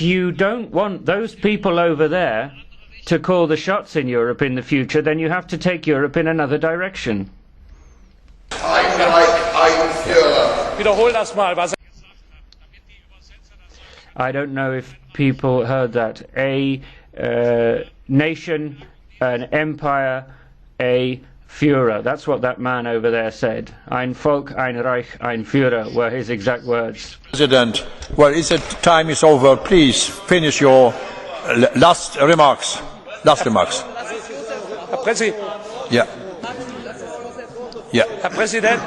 you don't want those people over there to call the shots in Europe in the future, then you have to take Europe in another direction. I don't know if people heard that. A nation, an empire, a Führer. That's what that man over there said. Ein Volk, ein Reich, ein Führer were his exact words. President, well, time is over. Please finish your last remarks. Last remarks. Herr Präsident. Yeah. Yeah. Herr Präsident.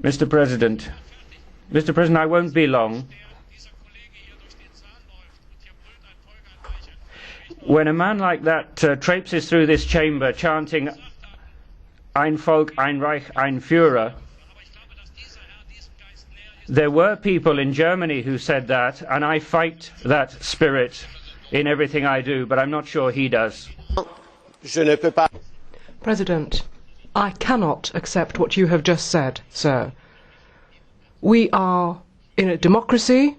Mr. President, I won't be long. When a man like that traipses through this chamber chanting Ein Volk, ein Reich, ein Führer, there were people in Germany who said that, and I fight that spirit in everything I do, but I'm not sure he does. President, I cannot accept what you have just said, sir. We are in a democracy.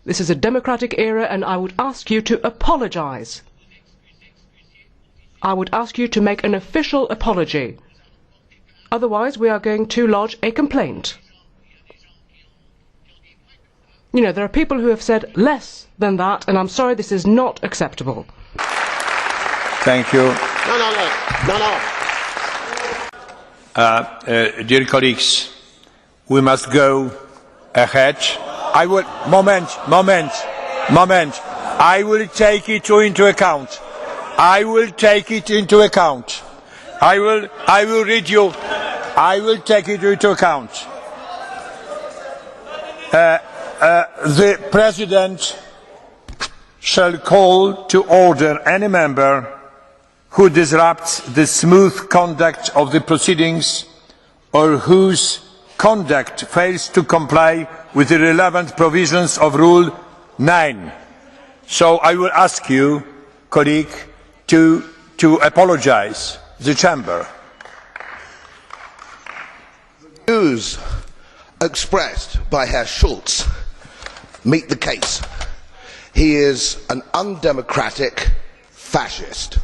This is a democratic era, and I would ask you to apologise. I would ask you to make an official apology. Otherwise, we are going to lodge a complaint. You know, there are people who have said less than that, and I'm sorry, this is not acceptable. Thank you. No. Dear colleagues, we must go ahead. I will moment. I will take it into account. I will take it into account. I will read you. I will take it into account. The President shall call to order any member who disrupts the smooth conduct of the proceedings or whose conduct fails to comply with the relevant provisions of Rule 9. So I will ask you, colleague, to apologise to the Chamber. The views expressed by Herr Schulz meet the case. He is an undemocratic fascist.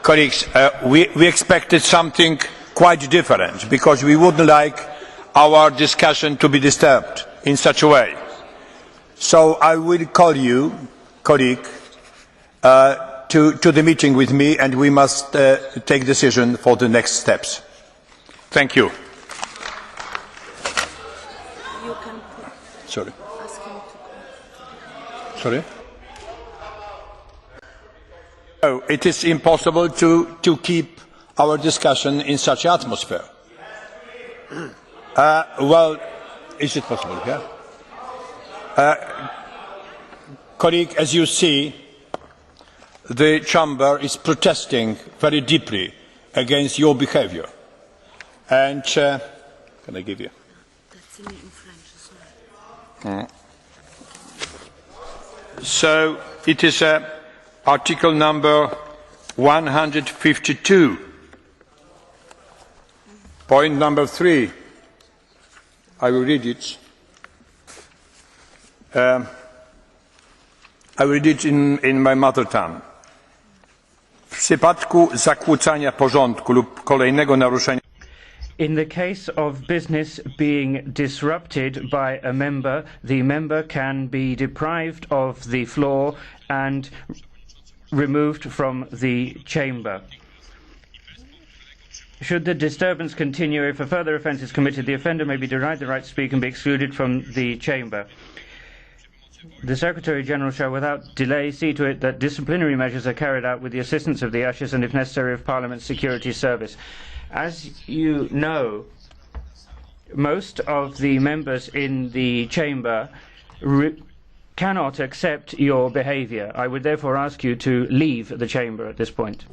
Colleagues, we expected something quite different because we wouldn't like our discussion to be disturbed in such a way. So I will call you, colleague, to the meeting with me, and we must take decision for the next steps. Thank you. Sorry. Sorry? Oh, it is impossible to keep our discussion in such an atmosphere. Well, is it possible? Yeah. Colleague, as you see, the Chamber is protesting very deeply against your behaviour. And can I give you? So it is Article number 152, point number 3. I will read it. I will read it in my mother tongue. W przypadku zakłócania porządku lub kolejnego naruszenia. In the case of business being disrupted by a member, the member can be deprived of the floor and removed from the chamber. Should the disturbance continue, if a further offence is committed, the offender may be denied the right to speak and be excluded from the chamber. The Secretary-General shall without delay see to it that disciplinary measures are carried out with the assistance of the ushers and, if necessary, of Parliament's security service. As you know, most of the members in the chamber cannot accept your behaviour. I would therefore ask you to leave the chamber at this point.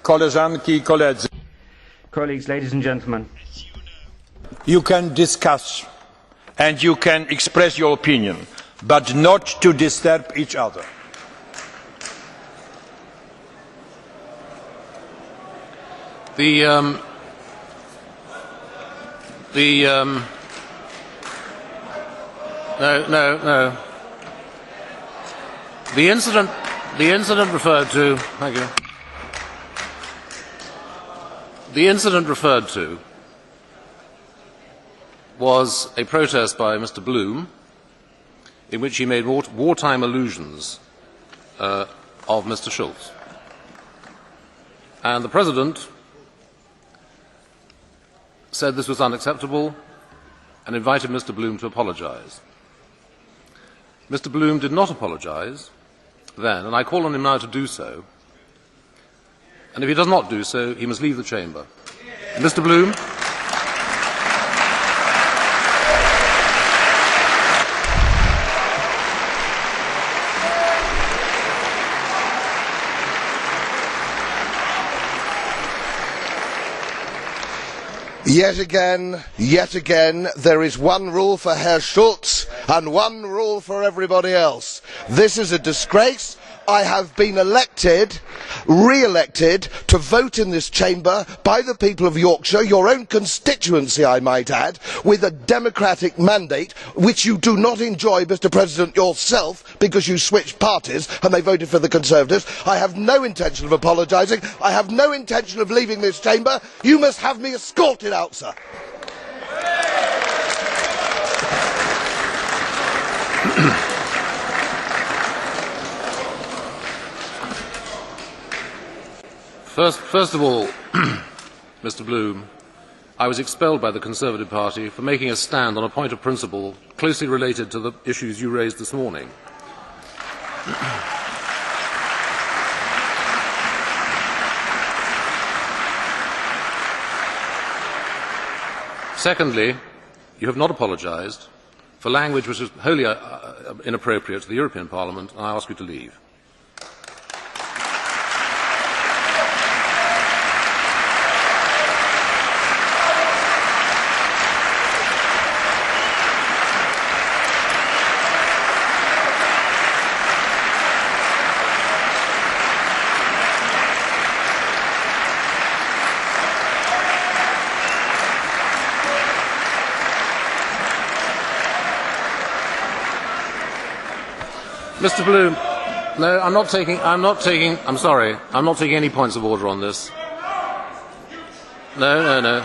Koleżanki I koledzy. Colleagues, ladies and gentlemen. You can discuss and you can express your opinion, but not to disturb each other. No. The incident referred to. Thank you. The incident referred to was a protest by Mr. Bloom, in which he made wartime allusions of Mr. Schulz, and the President said this was unacceptable and invited Mr. Bloom to apologise. Mr. Bloom did not apologise then, and I call on him now to do so. And if he does not do so, he must leave the chamber. Mr. Bloom. Yet again, there is one rule for Herr Schulz and one rule for everybody else. This is a disgrace. I have been re-elected to vote in this chamber by the people of Yorkshire, your own constituency I might add, with a democratic mandate which you do not enjoy, Mr. President, yourself, because you switched parties and they voted for the Conservatives. I have no intention of apologising. I have no intention of leaving this chamber. You must have me escorted out, sir. First of all, Mr. Bloom, I was expelled by the Conservative Party for making a stand on a point of principle closely related to the issues you raised this morning. Secondly, you have not apologised for language which is wholly inappropriate to the European Parliament, and I ask you to leave. Mr. Bloom, no, I'm not taking, I'm sorry, I'm not taking any points of order on this. No.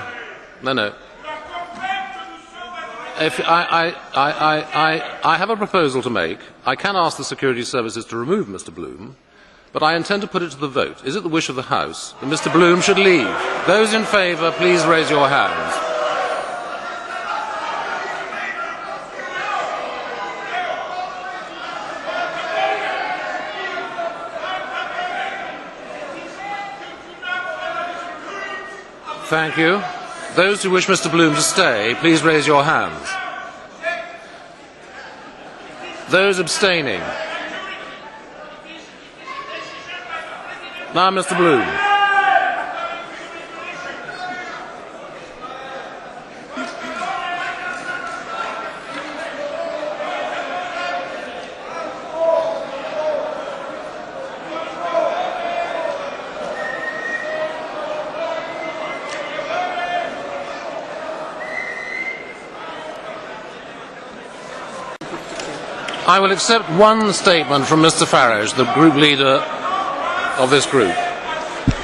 If I have a proposal to make. I can ask the security services to remove Mr. Bloom, but I intend to put it to the vote. Is it the wish of the House that Mr. Bloom should leave? Those in favour, please raise your hands. Thank you. Those who wish Mr. Bloom to stay, please raise your hands. Those abstaining. Now, Mr. Bloom. I will accept one statement from Mr. Farage, the group leader of this group.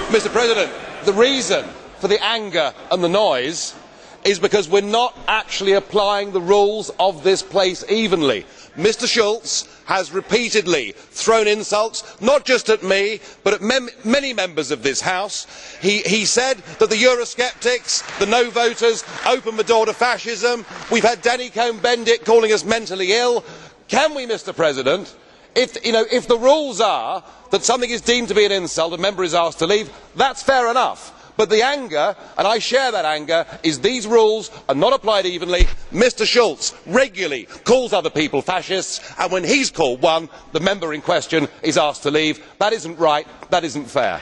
Mr. President, the reason for the anger and the noise is because we are not actually applying the rules of this place evenly. Mr. Schulz has repeatedly thrown insults, not just at me, but at many members of this House. He said that the Eurosceptics, the no voters, opened the door to fascism. We have had Danny Cohn-Bendit calling us mentally ill. Can we, Mr. President, if the rules are that something is deemed to be an insult, a member is asked to leave, that is fair enough. But the anger, and I share that anger, is these rules are not applied evenly. Mr. Schulz regularly calls other people fascists, and when he is called one, the member in question is asked to leave. That is not right. That is not fair.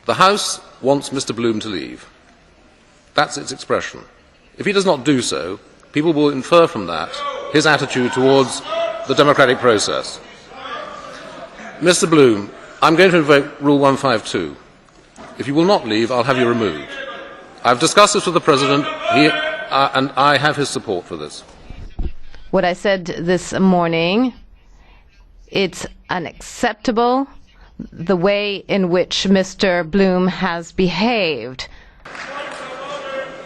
The House wants Mr. Bloom to leave. That is its expression. If he does not do so, people will infer from that his attitude towards the democratic process. Mr. Bloom, I'm going to invoke Rule 152. If you will not leave, I'll have you removed. I've discussed this with the President, and I have his support for this. What I said this morning, it's unacceptable, the way in which Mr. Bloom has behaved.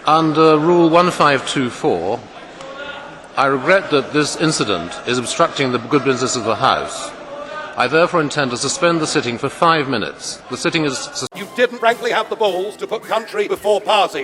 Under Rule 1524, I regret that this incident is obstructing the good business of the House. I therefore intend to suspend the sitting for 5 minutes. The sitting is... You didn't frankly have the balls to put country before party.